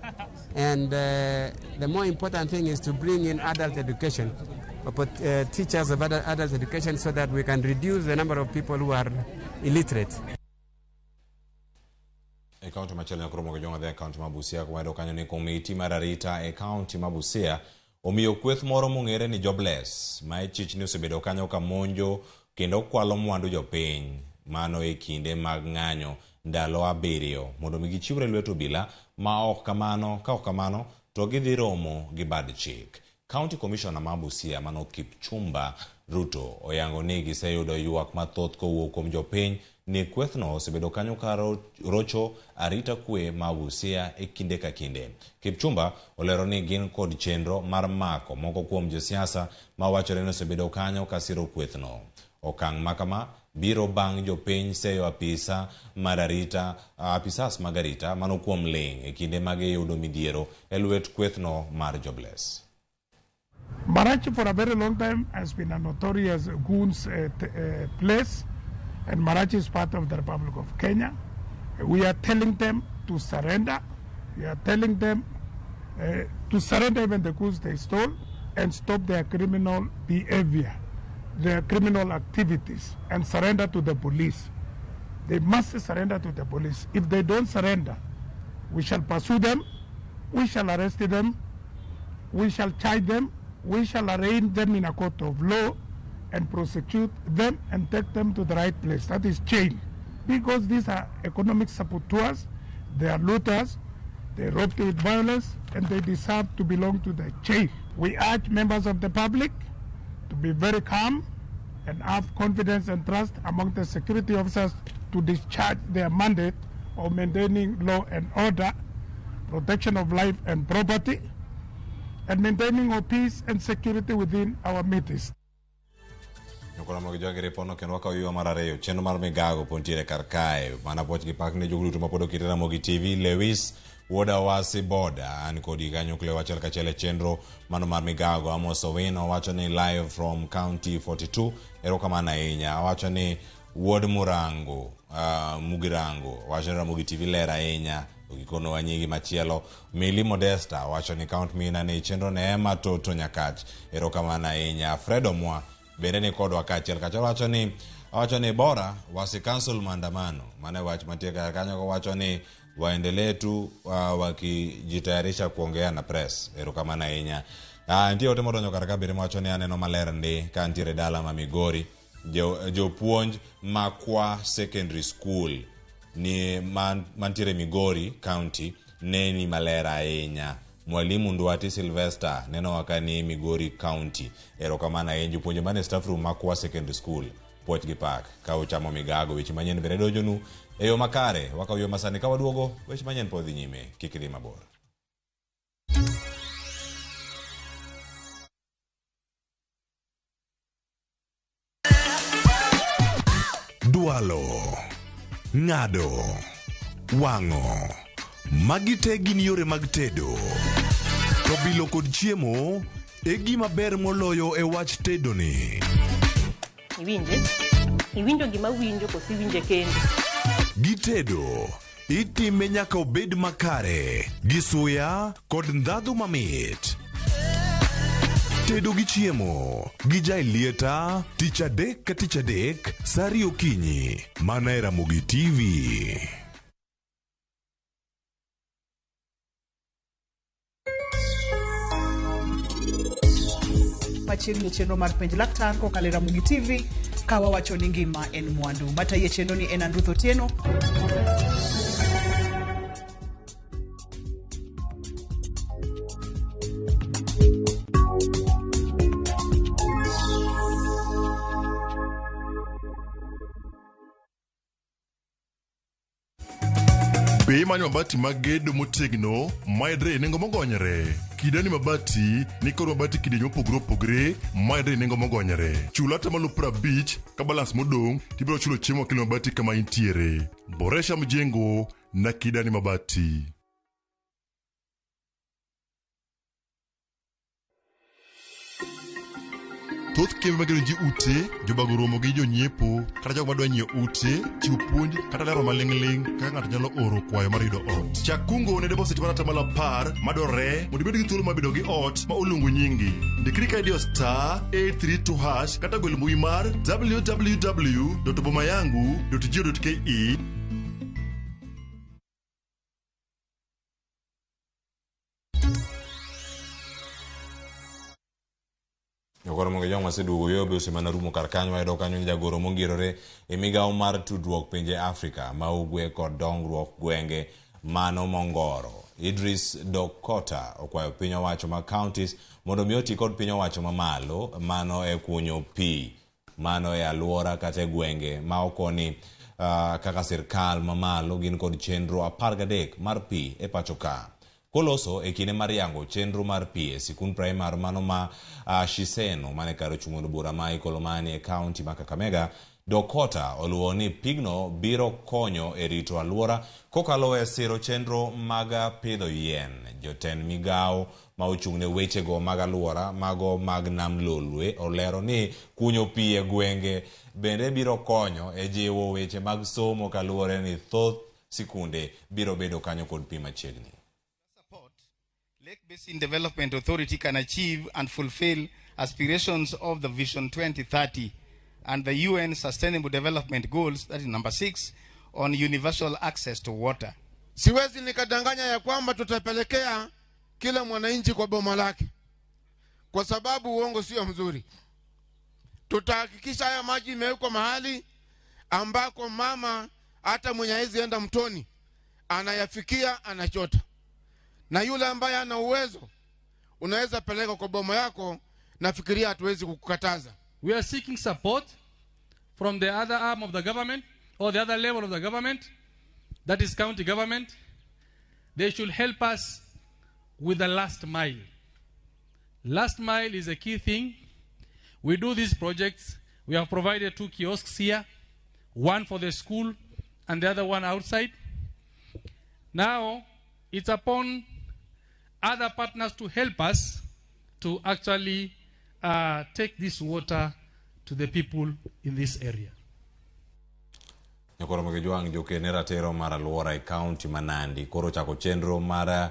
[SPEAKER 8] And the more important thing is to bring in adult education, teachers of adult education so that we can reduce the number of people who are illiterate.
[SPEAKER 1] E kaunti machalo na Ramogi Jwang e kaunti ma Busia kwado kanyo ni komiti mar arita e kaunti ma Busia omiyo kweth moro mong'ere ni Jobless ma chich ni osebedo kanyo ka monjo kendo kwalo mwandu jopiny mano e kinde mag ng'anyo ndalo 7 mondo mi gichiwre lweto bila ma ok kamano to gidhi romo gi bad chik. County Commissioner ma Busia mano Kipchumba Ruto oyango ni giseyudo ywak mathoth kowuok kuom jopiny ni kwethno osebedo kanyo ka rocho arita kwe ma Busia e kinde ka kinde. Kipchumba olero ni gin kod chenro mar mako moko kuom josiasa ma wachore ni osebedo kanyo ka siro kwethno. Okang' makama biro bang' jopiny seyo apisas magarita mano kuom ling e kinde mag yudo midhiero e lwet kwethno mar Jobless.
[SPEAKER 9] Marachi for a very long time has been a notorious goons place, and Marachi is part of the Republic of Kenya. We are telling them to surrender. We are telling them to surrender even the goods they stole and stop their criminal behavior, their criminal activities, and surrender to the police. They must surrender to the police. If they don't surrender, we shall pursue them, we shall arrest them, we shall charge them, we shall arraign them in a court of law, and prosecute them and take them to the right place, that is jail. Because these are economic saboteurs, they are looters, they robbed with violence, and they deserve to belong to the jail. We urge members of the public to be very calm and have confidence and trust among the security officers to discharge their mandate of maintaining law and order, protection of life and property, and maintaining of peace and security within our midst.
[SPEAKER 1] Ramogi jogi ripono kendo waka uyuwa marareyo chendo mar Migago pontiere karkae mana poch gi pak ne jogluto mapodo kiti Ramogi TV Lewis woda wasi boda an kodi ganyo kule wachel kachele chenro mano mar Migago Amos Owino wacho ni live from county 42 eroka mana inya wacho ni wod Murango Mugirango wacho ni Ramogi TV lera inya ukikono wanyigi machielo Mili Modesta wacho ni count mina ni chenro neema toto nyakach eroka mana inya Fredo mwa bende ni kod wakachiel kacho wacho ni bora wasi cancel maandamano maana wach matia kanyo wacho ni waendelee tu wakijitayarisha kuongea na press erokamana inya ndio temo donyo karaka bere wacho ni aneno maler ndi kantire dala ma Migori jopuonj makwa secondary school ni mantire Migori county neni malera inya Mwalimu Nduati Sylvester neno wakani Migori County erokamana enju ponje mane staff room makwa secondary school poch gi pak ka uchamo Migago weche manyien bere dojonu eyo makare waka uyo masani ka waduogo weche manyien podhi nyime kikiri mabor.
[SPEAKER 17] Dualo ngado wango magite gin yore mag tedo to bilo kod chiemo e gima ber moloyo e wach tedo ni.
[SPEAKER 11] Iwinjo gima winjo kosi winje kendo.
[SPEAKER 17] Gitedo itime nyaka obed makare gi suya kod ndhadhu mamit. Tedo gi chiemo gi jai lieta tich adek ka tich adek sari okinyi mana e Ramogi TV.
[SPEAKER 12] Machiegni chenro mar penj laktar kokalo Ramogi TV kawa wacho ni ngima en mwandu. Mataye chenro ni en Andruth Otieno.
[SPEAKER 17] Be manyo mabati magedo motegno maedre nengo mogonyore. Kidani mabati nikoro mabati kidenyo opogore maedre nengo mogonyore. Chulata malo 50 ka balance modong tibiro chulo chiemo kilo mabati kama intiere. Boresha mjengo na Kidani mabati. Thoth kembe magero ji ute, jobago romo gi jonyiepo, kata jogo madwa nyiewo ute, chiwo puonj, kata lero maling'ling kaka ng'ato nyalo oro kwayo mar yudo ot. Chak kungo ne deposit mar atamalo 10 madwarore mondo ibed gi thuolo mar bedo gi ot ma oluongo nyingi. Ndikri ka idiyo *832# kata gol mbui mar www.bomayangu.go.ke.
[SPEAKER 1] Yokoro monge jong maseduogo yobe osemana rumo kar kanyo waedo kanyo ni jagoro mongirore e migawo mar tudruok pinje Afrika ma ugwe kod dongruok gwenge mano mongoro. Idris Dokota okwayo piny owacho ma counties mondo mi oti kod piny owacho ma malo mano e kunyo pi mano e aluora kata gwenge ma okoni kaka sirkal ma malo gin kod chenro 13 mar pi e pacho ka. Koloso e kine mar yango chenro mar pi e sikund primar mano ma Shiseno mane karo chung'o bura ma Ikolomani e county ma Kakamega. Dokota oluwo ni pigno biro konyo e rito aluora kokalo e siro chenro mag pidho yien. Joten migawo ma ochung'ne weche go mag aluora mago mag nam lolwe olero ni kunyo pi e gwenge bende biro konyo e jiwo weche mag somo kaluwore ni thoth sikunde biro bedo kanyo kod pi machiegni.
[SPEAKER 13] Lake Basin Development Authority can achieve and fulfill aspirations of the Vision 2030 and the UN Sustainable Development Goals, that is number 6, on universal access to water.
[SPEAKER 14] Siwezi nikadanganya ya kwamba tutapelekea kila mwananchi kwa boma lake, kwa sababu uongo sio mzuri. tutahakikisha haya maji imewekwa mahali ambako mama hata mwenye hawezi enda mtoni anayafikia, anachota. Na yule ambaye ana uwezo unaweza peleka kwa boma yako, nafikiria hatuwezi kukukataza.
[SPEAKER 15] We are seeking support from the other arm of the government or the other level of the government, that is county government. They should help us with the last mile. Last mile is a key thing. We do these projects. We have provided 2 kiosks here, one for the school and the other one outside. Now, it's upon other partners to help us to actually take this water to the people in this area.
[SPEAKER 1] Ramogi Juang joke ne ratero mar aluora e county Manandi koro chako chenro mar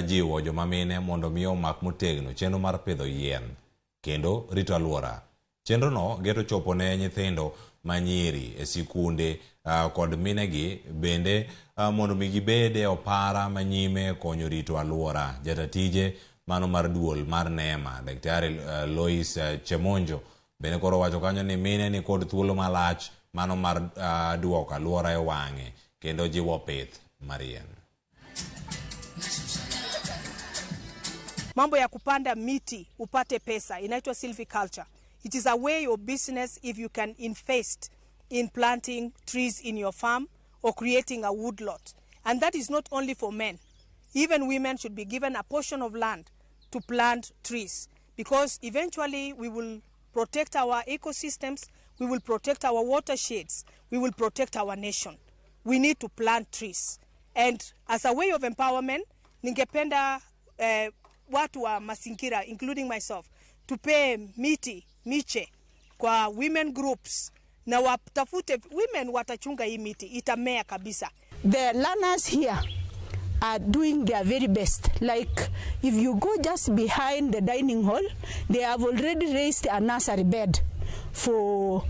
[SPEAKER 1] jiwo joma mine mondo mi omak motegno chenro mar pidho yien kendo rito aluora. Chenro no geto chopo ne nyithindo manyiri e sikunde kod minegi bende mondo mi gibede opara manyime konyo rito aluora. Jatatije mano mar duol mar Neema Daktari Lois Chemonjo bende koro wacho kanyo ni mine ni kod thuolo malach mano mar duoko aluora e wang'e kendo jiwo pith marien.
[SPEAKER 16] Mambo ya kupanda miti upate pesa inaitwa silviculture. It is a way of business if you can invest in planting trees in your farm or creating a woodlot. And that is not only for men. Even women should be given a portion of land to plant trees, because eventually we will protect our ecosystems, we will protect our watersheds, we will protect our nation. We need to plant trees. And as a way of empowerment, ningependa watu wa mazingira, including myself, tupe miche kwa women groups na watafute women watachunga hii miti itamea kabisa.
[SPEAKER 18] The learners here are doing their very best. Like if you go just behind the dining hall, they have already raised a nursery bed for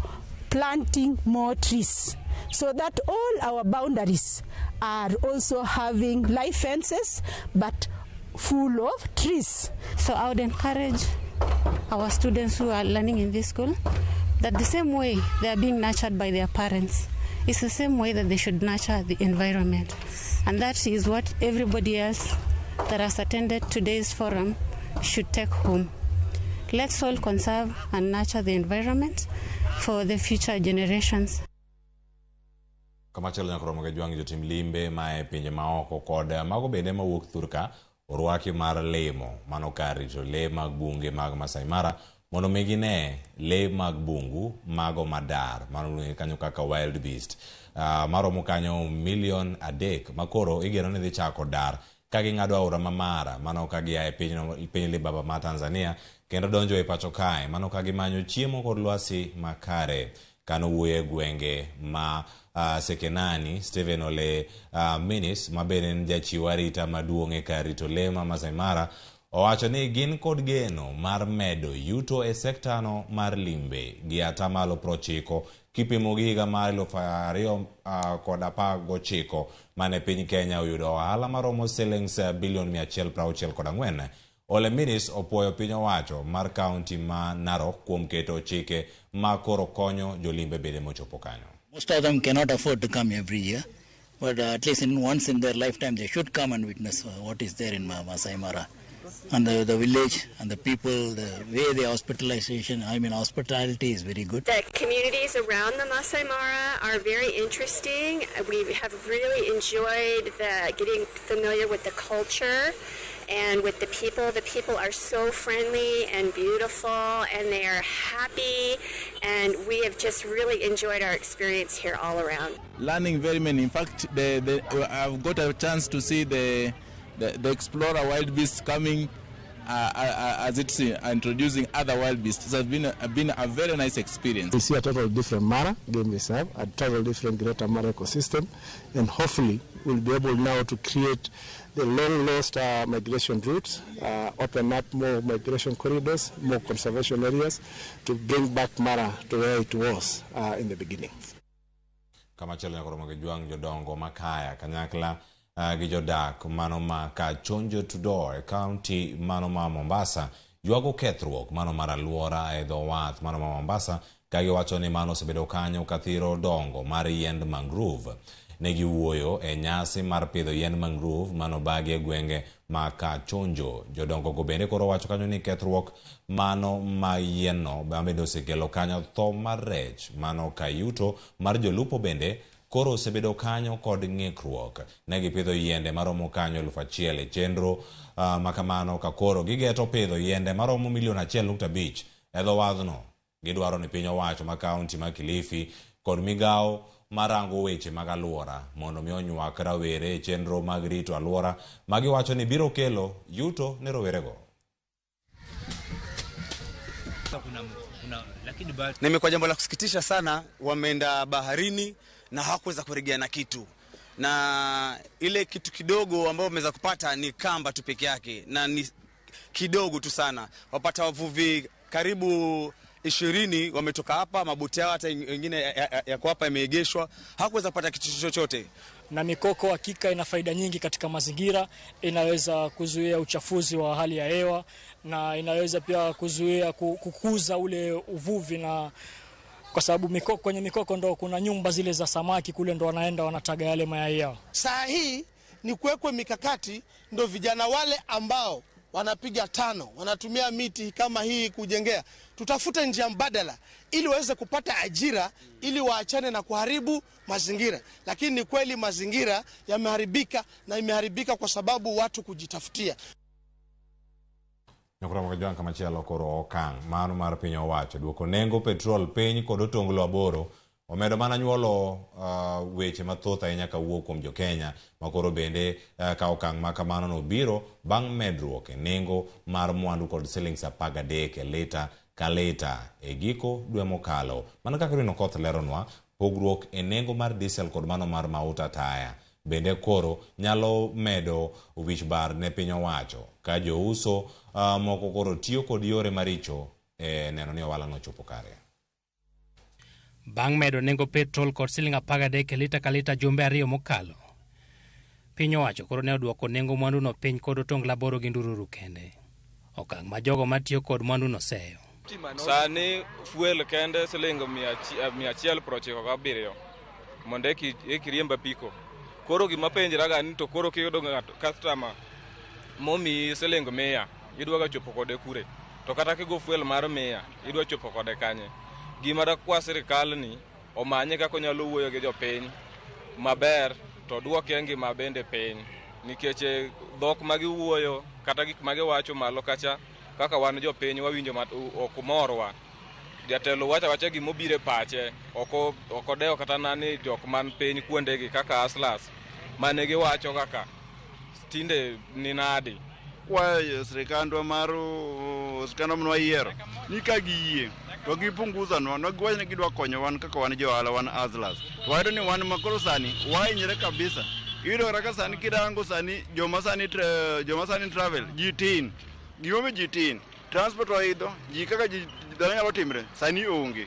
[SPEAKER 18] planting more trees, so that all our boundaries are also having life fences but full of trees.
[SPEAKER 19] So I would encourage our students who are learning in this school that the same way they are being nurtured by their parents, it's the same way that they should nurture the environment. And that is what everybody else that has attended today's forum should take home. Let's all conserve and nurture the environment for the future generations.
[SPEAKER 1] Kama chelo nyako Ramogi Juang jotim limbe mae pinje maoko kod mago bende mawuok thurka orwaki mar lemo mano karito le mag bunge mag Masai Mara mondo megine le mag bungu mago madar mano kanyo kaka wild beast maromo kanyo 3 million makoro igero ni dhi chako dar kagi ngado aora mamara mano kagi ae piny libaba ma Tanzania kendo donjo e pacho kae mano kagi manyo chiemo kod lwasi makare kano wuye gwenge ma Sekenani Steven Ole Minis mabenen jachiw arita maduong' e karito le ma Masai Mara owacho ni gin kod geno mar medo yuto e sekta no mar limbe gi atamalo 90 kipimo gi higa mar 2019 mane piny Kenya oyudo ohala maromo shillings bilion 164. Ole Minis opuoyo piny owacho mar kaunti ma Narok kuom keto chike ma koro konyo jolimbe bede mochopo kanyo.
[SPEAKER 20] Most of them cannot afford to come every year, but at least once in their lifetime they should come and witness what is there in Masai Mara. And the village and the people, the way the hospitality is very good.
[SPEAKER 26] The communities around the Masai Mara are very interesting. We have really enjoyed getting familiar with the culture and with the people. The people are so friendly and beautiful, and they are happy, and we have just really enjoyed our experience here all around.
[SPEAKER 27] Learning very many. In fact, I've got a chance to see the Explorer wild beasts coming as it's introducing other wild beasts. It has been a very nice experience.
[SPEAKER 28] We see a total different Mara game reserve, a total different greater Mara ecosystem, and hopefully we'll be able now to create the long lost migration routes, open up more migration corridors, more conservation areas to bring back Mara to where it was in the beginning.
[SPEAKER 1] Kama chelo nyako Ramogi Juang jodongo makaya kanyakla gi jodak mano ma ka chonjo tudor e county mano ma Mombasa ywago kethruok mano mar alwora e dho wath mano ma Mombasa, ka giwacho ni mano osebedo kanyo kathiro dongo mar yiend mangrove. Ne giwuoyo e nyasi mar pidho yiend mangrove mano bagi e gwenge ma Kachonjo. Jodongo go bende koro wacho kanyo ni kethruok mano ma yienno bende osekelo kanyo tho mar rech mano ka yuto mar jolupo bende koro osebedo kanyo kod ng'ikruok. Ne gipidho yiende maromo kanyo 1,000 e chenro makamano ka koro gigeto pidho yiende maromo 1.5 e dho wadhno. Gidwaro ni piny owacho ma kaunti ma Kilifi kod migawo marango weche mag alwora mondo mi onywak rawere e chenro mag rito alwora ma giwacho ni biro kelo yuto ne rowerego.
[SPEAKER 2] Na imekuwa jambo la kusikitisha sana, wameenda baharini na hawakuweza kurejea na kitu, na ile kitu kidogo ambao wameweza kupata ni kamba tu peke yake, na ni kidogo tu sana. Wapata wavuvi karibu 20 wametoka hapa, maboti yao hata wengine yako hapa yameegeshwa, hakuweza kupata kitu chochote.
[SPEAKER 3] Na mikoko hakika ina faida nyingi katika mazingira, inaweza kuzuia uchafuzi wa hali ya hewa, na inaweza pia kuzuia kukuza ule uvuvi, na kwa sababu kwenye mikoko ndo kuna nyumba zile za samaki, kule ndo wanaenda wanataga yale mayai yao.
[SPEAKER 4] Saa hii ni kuwekwe mikakati, ndo vijana wale ambao wanapiga tano, wanatumia miti kama hii kujengea, tutafute njia mbadala ili waweze kupata ajira, ili waachane na kuharibu mazingira. Lakini ni kweli mazingira yameharibika, na imeharibika kwa sababu watu kujitafutia.
[SPEAKER 1] Nyakura Jwan kama chielo koro okang' mano mar piny owacho duoko nengo petrol piny kod otonglo aboro omedo mana nyuolo weche mathoth ahinya kawuok kuom jo-Kenya makoro bende ka okang' ma kamano no biro bang' medruok e nengo mar mwandu kod shillings 13 e lita ka lita e giko dwe mokalo. Mana kaka Rino Koth leronwa, pogruok e nengo mar diesel kod mano mar mauta taya bende koro nyalo medo wich bar ne piny owacho ka jouso moko koro tiyo kod yore maricho e neno ni ohala no chopo kare.
[SPEAKER 5] Bang' medo nengo petrol kod siling 13 e lita ka lita jumbe 2 mokalo, piny owacho koro ne oduoko nengo mwandu no piny kod otongla 8 gi ndururu kende. Okang' ma jogo matiyo kod mwandu no seyo.
[SPEAKER 21] Sani fuel kende siling 197 mondo ekiriemba piko. Koro gima penjraga ni to koro kiyudo customer momi siling 100 idwaga chopo kode kure, to kata kigo fuel mar 100 idwa chopo kode kanye. Gima da kwa sirikal ni omanye kako nyalo wuoyo gi jopiny maber to duoke ngima bende piny, nikech dhok magiwuoyo kata gik magiwacho malo kacha kaka wan jopiny wawinjo ok morwa. Jatelo wacha gimobire pache okodeo kata nani jok man piny kuondegi kaka Aslas mane giwacho kaka tinde ni nadi.
[SPEAKER 22] Kwa sirikandwa maru skano mwa yiero ni ka giyie to gipunguza no giwacho ni gidwa konyo wan kaka wan johala wan Aslas. Wado ni wan makoro sani wainyre kabisa. Iro raka sani kidango sani joma sani travel jitin giome jitin transport oidho ji kaka ji nyalo timre sani onge.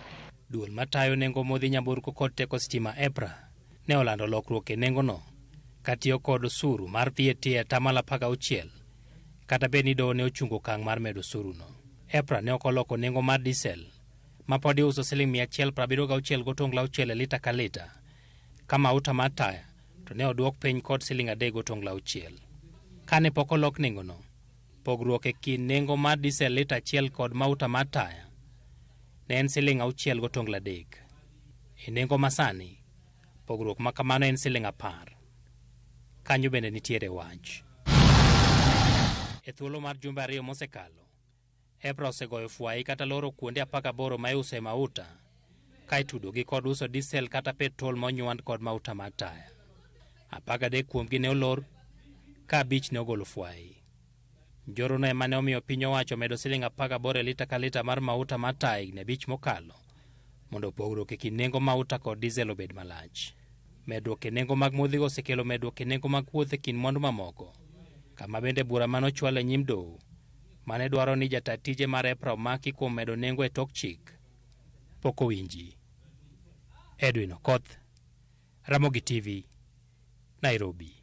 [SPEAKER 5] Duol matayo nengo modhi nyamburko kod teko stima EPRA ne olando lokruok e nengo no katiyo kod osuru mar VAT e 16%, kata bed ni doho ne ochungo kang' mar medo osuru no. EPRA ne okoloko nengo mar diesel ma pod iuso siling 176 gotongla 6 e lita ka lita, ka mauta mar taya to ne oduok piny kod siling 3 gotongla 6. Kane pok olok nengo no, pogruok e kind nengo mar diesel lita 1 kod mauta mar taya ne en siling 6 gotongla 3. E nengo masani, pogruok ma kamano en siling 10. Kanyo bende nitiere wach. E thuolo mar jumbe 2 mosekalo, EPRA osegoyo fwai kata loro kuonde 18 ma iuse mauta, ka itudo gi kod uso diesel kata petrol monywand kod mauta mar taya. 13 kuomgi ne olor, ka 5 ne ogolo fwai. Njoro no ema ne omiyo piny owacho medo siling 18 e lita ka lita mar mauta mar taya higni 5 mokalo, mondo pogruok e kind nengo mauta kod diesel obed malach. Medruok e nengo mag modhigo osekelo medruok e nengo mag wuoth e kind mwandu mamoko, kama bende bura manochwal e nyim doho mane dwaro ni jata tije mar EPRA omaki kuom medo nengo e tok chik pok owinji. Edwin Okoth, Ramogi TV, Nairobi.